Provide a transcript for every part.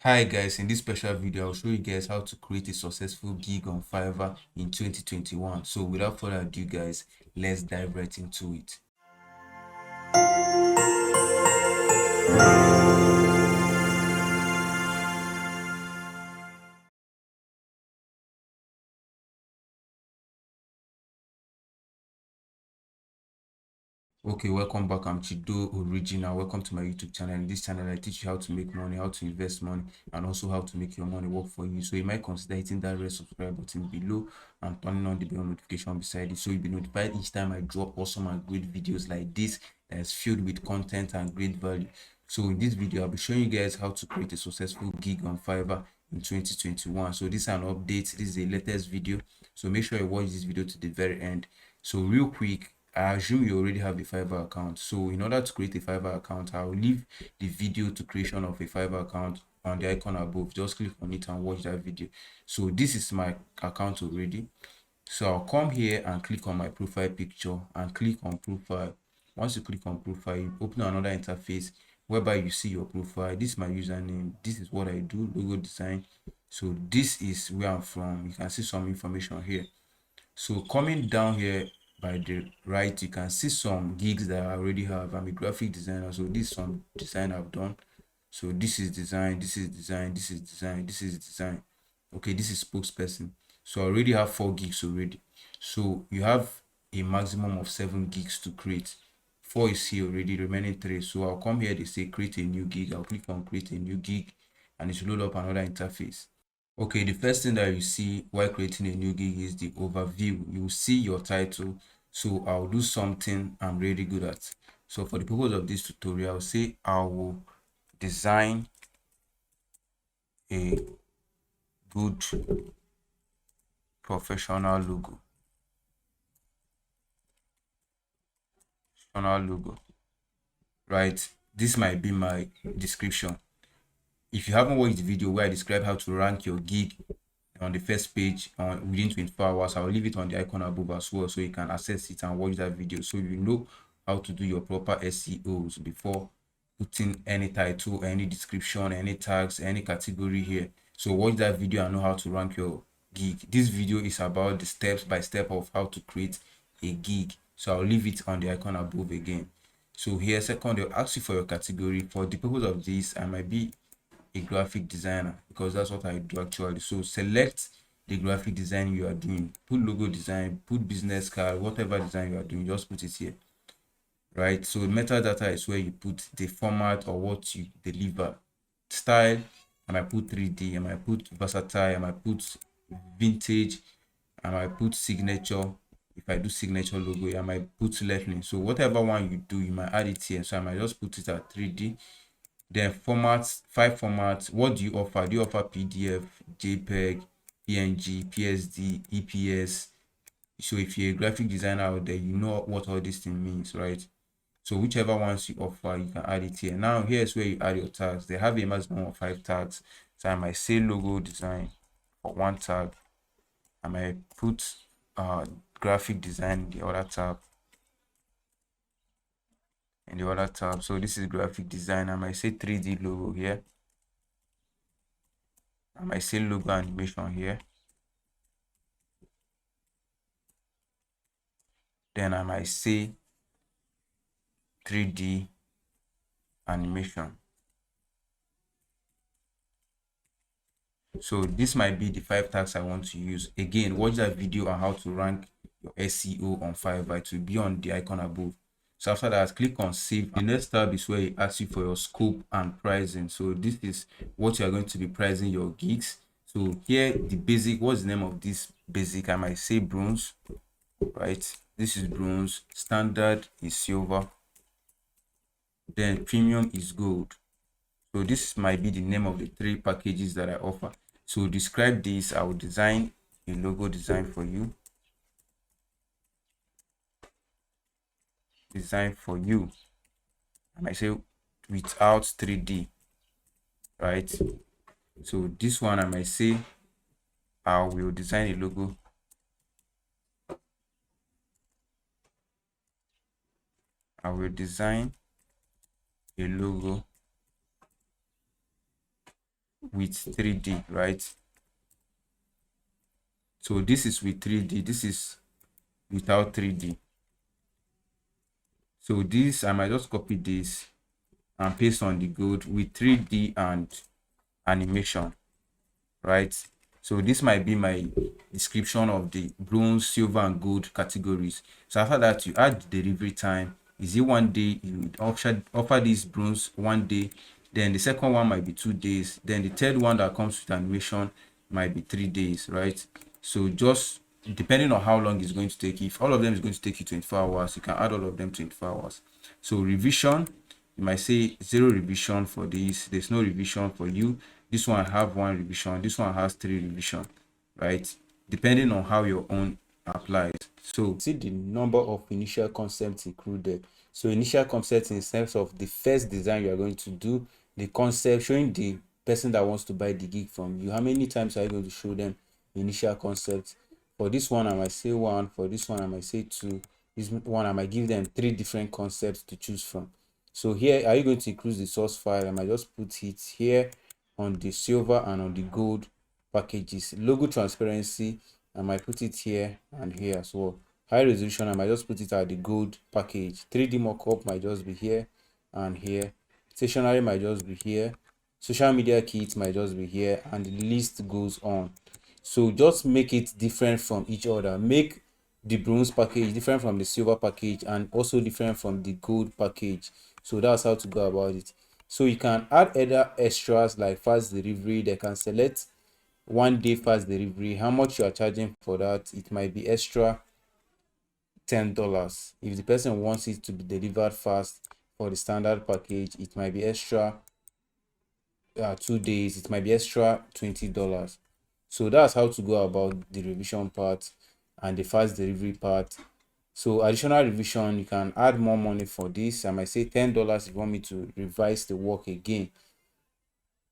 Hi guys, in this special video I'll show you guys how to create a successful gig on Fiverr in 2021. So without further ado guys, let's dive right into it. Okay, welcome back. I'm Chido Original. Welcome to my YouTube channel. In this channel I teach you how to make money, how to invest money, and also how to make your money work for you. So you might consider hitting that red subscribe button below and turning on the bell notification beside it, so you'll be notified each time I drop awesome and great videos like this that is filled with content and great value. So in this video I'll be showing you guys how to create a successful gig on Fiverr in 2021. So this is an update. This is the latest video, so make sure you watch this video to the very end. So real quick, I assume you already have a Fiverr account. So in order to create a Fiverr account, I'll leave the video to creation of a Fiverr account on the icon above. Just click on it and watch that video. So this is my account already. So I'll come here and click on my profile picture and click on profile. Once you click on profile, you open another interface whereby you see your profile. This is my username. This is what I do, logo design. So this is where I'm from. You can see some information here. So coming down here by the right, you can see some gigs that I already have. I'm a graphic designer, so this is some design I've done. So this is design, this is design, this is design, this is design. Okay, this is spokesperson. So I already have 4 gigs already. So you have a maximum of 7 gigs to create. 4 is here already, remaining 3. So I'll come here, they say create a new gig. I'll click on create a new gig and it will load up another interface. Okay, the first thing that you see while creating a new gig is the overview. You will see your title. So I'll do something I'm really good at. So for the purpose of this tutorial, I'll say I will design a good professional logo. Right? This might be my description. If you haven't watched the video where I describe how to rank your gig on the first page within 24 hours, I'll leave it on the icon above as well, so you can access it and watch that video, so you know how to do your proper SEOs before putting any title, any description, any tags, any category here. So watch that video and know how to rank your gig. This video is about the steps by step of how to create a gig, so I'll leave it on the icon above again. So here, second, they'll ask you for your category. For the purpose of this, I might be a graphic designer because that's what I do actually. So select the graphic design you are doing, put logo design, put business card, whatever design you are doing, just put it here, right? So metadata is where you put the format or what you deliver. Style, I might put 3D, I might put versatile, I might put vintage, I might put signature. If I do signature logo, I might put lettering. So whatever one you do, you might add it here. So I might just put it at 3D. Then formats, 5 formats. What do you offer? Do you offer PDF, JPEG, PNG, PSD, EPS? So if you're a graphic designer out there, you know what all this thing means, right? So whichever ones you offer, you can add it here. Now here's where you add your tags. They have a maximum of 5 tags. So I might say logo design for 1 tag. I might put graphic design in the other tab. So this is graphic design. I might say 3D logo here. I might say logo animation here. Then I might say 3D animation. So this might be the 5 tags I want to use. Again, watch that video on how to rank your SEO on Fiverr. It will be on the icon above. So after that, click on save. The next tab is where it asks you for your scope and pricing. So this is what you are going to be pricing your gigs. So here, the basic, what's the name of this basic? I might say bronze, right? This is bronze. Standard is silver. Then premium is gold. So this might be the name of the 3 packages that I offer. So describe this. I will design a logo design for you. Design for you. I might say without 3D, right? So this one I might say I will design a logo. I will design a logo with 3D, right? So this is with 3D, this is without 3D. So this, I might just copy this and paste on the gold with 3D and animation, right? So this might be my description of the bronze, silver, and gold categories. So after that, you add the delivery time. Is it 1 day? You would offer this bronze 1 day. Then the second one might be 2 days. Then the third one that comes with animation might be 3 days, right? So just depending on how long it's going to take. If all of them is going to take you 24 hours, you can add all of them 24 hours. So revision, you might say 0 revision for this. There's no revision for you. This one have 1 revision. This one has 3 revision, right? Depending on how your own applies. So see the number of initial concepts included. So initial concepts in terms of the first design you are going to do, the concept showing the person that wants to buy the gig from you. How many times are you going to show them initial concepts? For this one, I might say 1. For this one, I might say 2. This one, I might give them 3 different concepts to choose from. So here, are you going to include the source file? I might just put it here on the silver and on the gold packages. Logo transparency, I might put it here and here as well. High resolution, I might just put it at the gold package. 3D mockup might just be here and here. Stationery might just be here. Social media kit might just be here, and the list goes on. So just make it different from each other. Make the bronze package different from the silver package, and also different from the gold package. So that's how to go about it. So you can add other extras like fast delivery. They can select 1 day fast delivery. How much you are charging for that? It might be extra $10. If the person wants it to be delivered fast for the standard package, it might be extra 2 days. It might be extra $20. So that's how to go about the revision part and the fast delivery part. So additional revision, you can add more money for this. I might say $10 if you want me to revise the work again.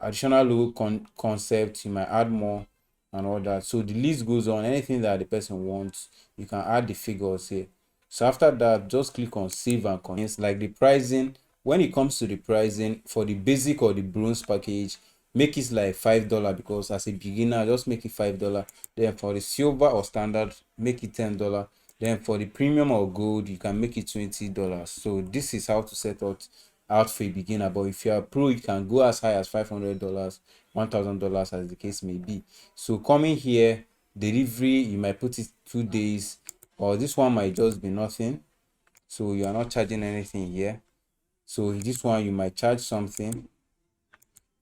Additional logo concept, you might add more and all that. So the list goes on. Anything that the person wants, you can add the figures here. So after that, just click on save and continue. Like the pricing, when it comes to the pricing for the basic or the bronze package, make it like $5, because as a beginner, just make it $5. Then for the silver or standard, make it $10. Then for the premium or gold, you can make it $20. So this is how to set out for a beginner. But if you're a pro, you can go as high as $500, $1,000, as the case may be. So coming here, delivery, you might put it 2 days, or this one might just be nothing. So you are not charging anything here. So this one, you might charge something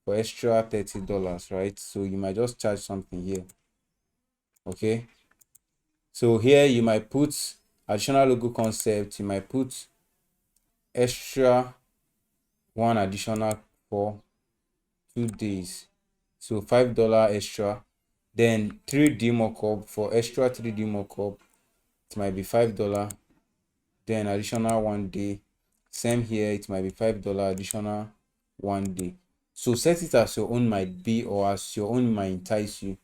for extra $30, right? So you might just charge something here. Okay. So here you might put additional logo concept. You might put extra one additional for 2 days. So $5 extra. Then 3D mockup, for extra 3D mockup, it might be $5. Then additional 1 day. Same here, it might be $5 additional 1 day. So set it as your own might be, or as your own might entice you,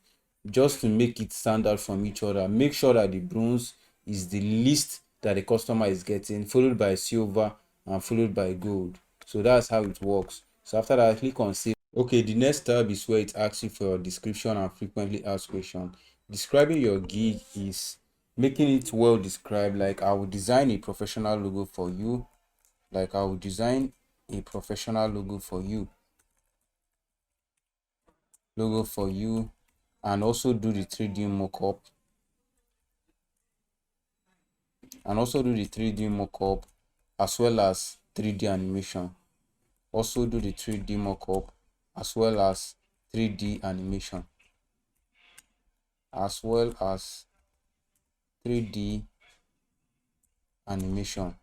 just to make it stand out from each other. Make sure that the bronze is the least that the customer is getting, followed by silver, and followed by gold. So that's how it works. So after that, click on save. Okay, the next tab is where it asks you for your description and frequently asked questions. Describing your gig is making it well described. Like, I will design a professional logo for you. Like, I will design a professional logo for you. And also do the 3D mockup. As well as 3D animation. Also do the 3D mockup as well as 3D animation. As well as 3D animation.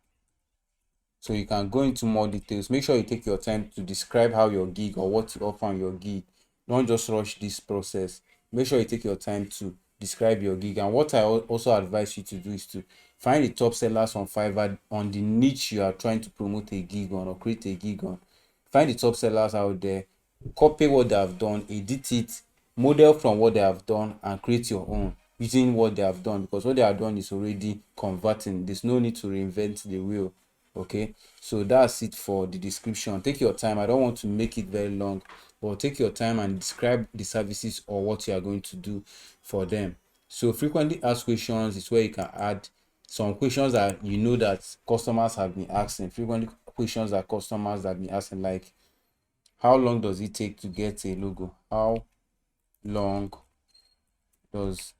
So you can go into more details. Make sure you take your time to describe how your gig or what you offer on your gig. Don't just rush this process. Make sure you take your time to describe your gig. And what I also advise you to do is to find the top sellers on Fiverr on the niche you are trying to promote a gig on or create a gig on. Find the top sellers out there, copy what they have done, edit it, model from what they have done, and create your own using what they have done, because what they have done is already converting. There's no need to reinvent the wheel. Okay, so that's it for the description. Take your time. I don't want to make it very long. but take your time and describe the services or what you are going to do for them. So frequently asked questions is where you can add some questions that you know that customers have been asking. Frequently questions that customers have been asking, like how long does it take to get a logo? How long does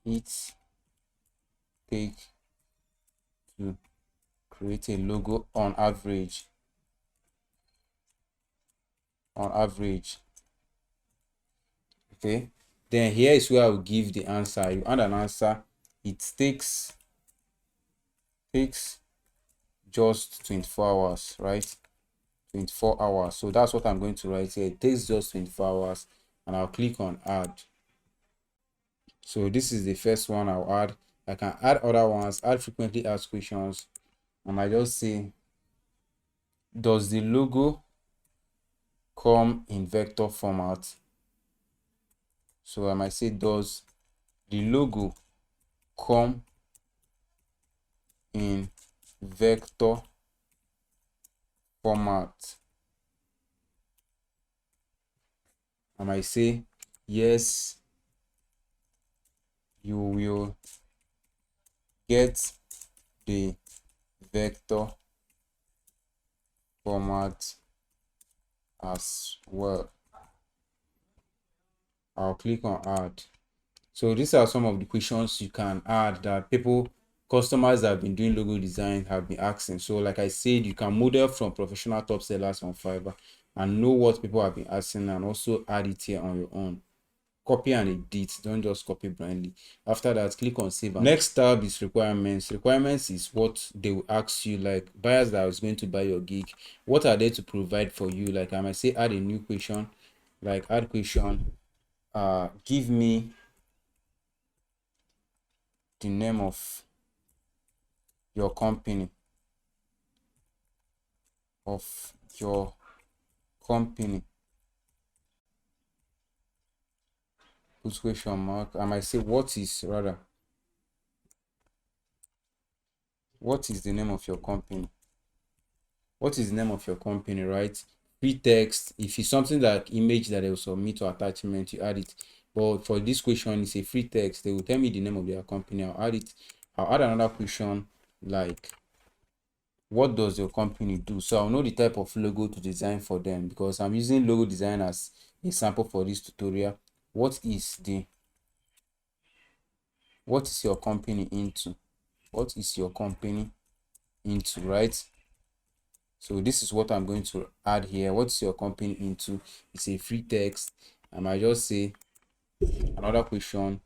it take to create a logo on average? On average. Okay, then here is where I will give the answer. You add an answer. It takes just 24 hours, right? 24 hours. So that's what I'm going to write here. It takes just 24 hours, and I'll click on add. So this is the first one I'll add. I can add other ones, add frequently asked questions, and I just say, does the logo come in vector format? So I might say, does the logo come in vector format? I might say, yes, you will get the vector format as well. I'll click on add. So these are some of the questions you can add that customers that have been doing logo design have been asking. So like I said, you can model from professional top sellers on Fiverr and know what people have been asking, and also add it here on your own. Copy and edit, don't just copy blindly. After that, click on save. Next tab is requirements. Requirements is what they will ask you, like buyers that is going to buy your gig, what are they to provide for you? Like I might say, add a new question, like add question, give me the name of your company, put question mark. I might say, what is the name of your company? What is the name of your company, right? Free text. If it's something like image that they will submit or attachment, you add it. But for this question, it's a free text. They will tell me the name of their company. I'll add it. I'll add another question like, what does your company do? So I'll know the type of logo to design for them, because I'm using logo design as a sample for this tutorial. What is your company into? What is your company into, right? So this is what I'm going to add here. What's your company into? It's a free text. I might just say another question,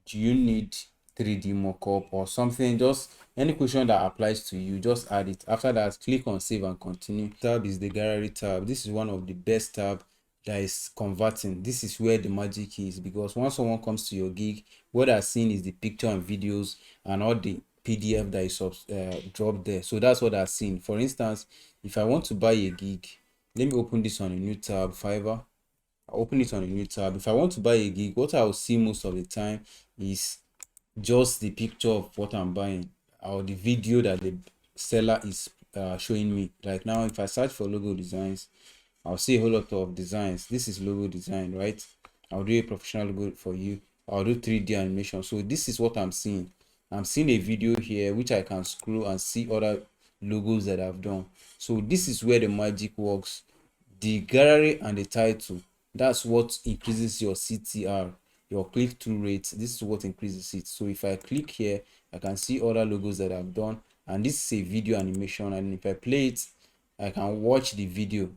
do you need 3D mockup or something? Just any question that applies to you, just add it. After that, click on save and continue. Tab is the gallery tab. This is one of the best tab that is converting. This is where the magic is, because once someone comes to your gig, what they're seeing is the picture and videos and all the PDF that is dropped there. So that's what I've seen. For instance, if I want to buy a gig, let me open this on a new tab, Fiverr. I'll open it on a new tab. If I want to buy a gig, what I will see most of the time is just the picture of what I'm buying or the video that the seller is showing me. Like now, if I search for logo designs, I'll see a whole lot of designs. This is logo design, right? I'll do a professional logo for you. I'll do 3D animation. So this is what I'm seeing. I'm seeing a video here which I can scroll and see other logos that I've done. So this is where the magic works. The gallery and the title, that's what increases your CTR, your click-through rate. This is what increases it. So if I click here, I can see other logos that I've done, and this is a video animation, and if I play it, I can watch the video.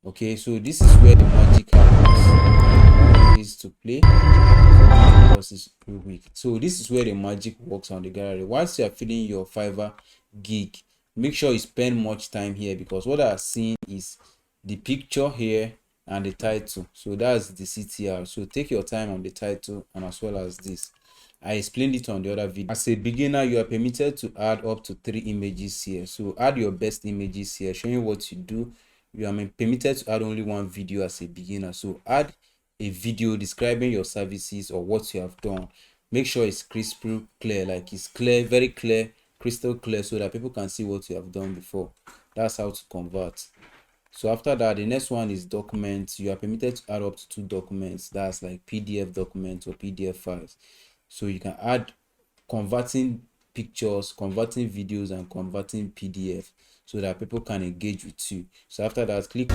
Okay, so this is where the magic happens. Is to play because it's real weak. So this is where the magic works on the gallery. Once you are filling your Fiverr gig, make sure you spend much time here, because what I've seen is the picture here and the title. So that's the CTR. So take your time on the title and as well as this. I explained it on the other video. As a beginner, you are permitted to add up to 3 images here. So add your best images here, showing what you do. You are permitted to add only 1 video as a beginner. So add a video describing your services or what you have done. Make sure it's crystal clear, like it's clear, very clear, crystal clear, so that people can see what you have done before. That's how to convert. So after that, the next one is documents. You are permitted to add up to 2 documents. That's like PDF documents or PDF files. So you can add converting pictures, converting videos, and converting PDF so that people can engage with you. So after that, click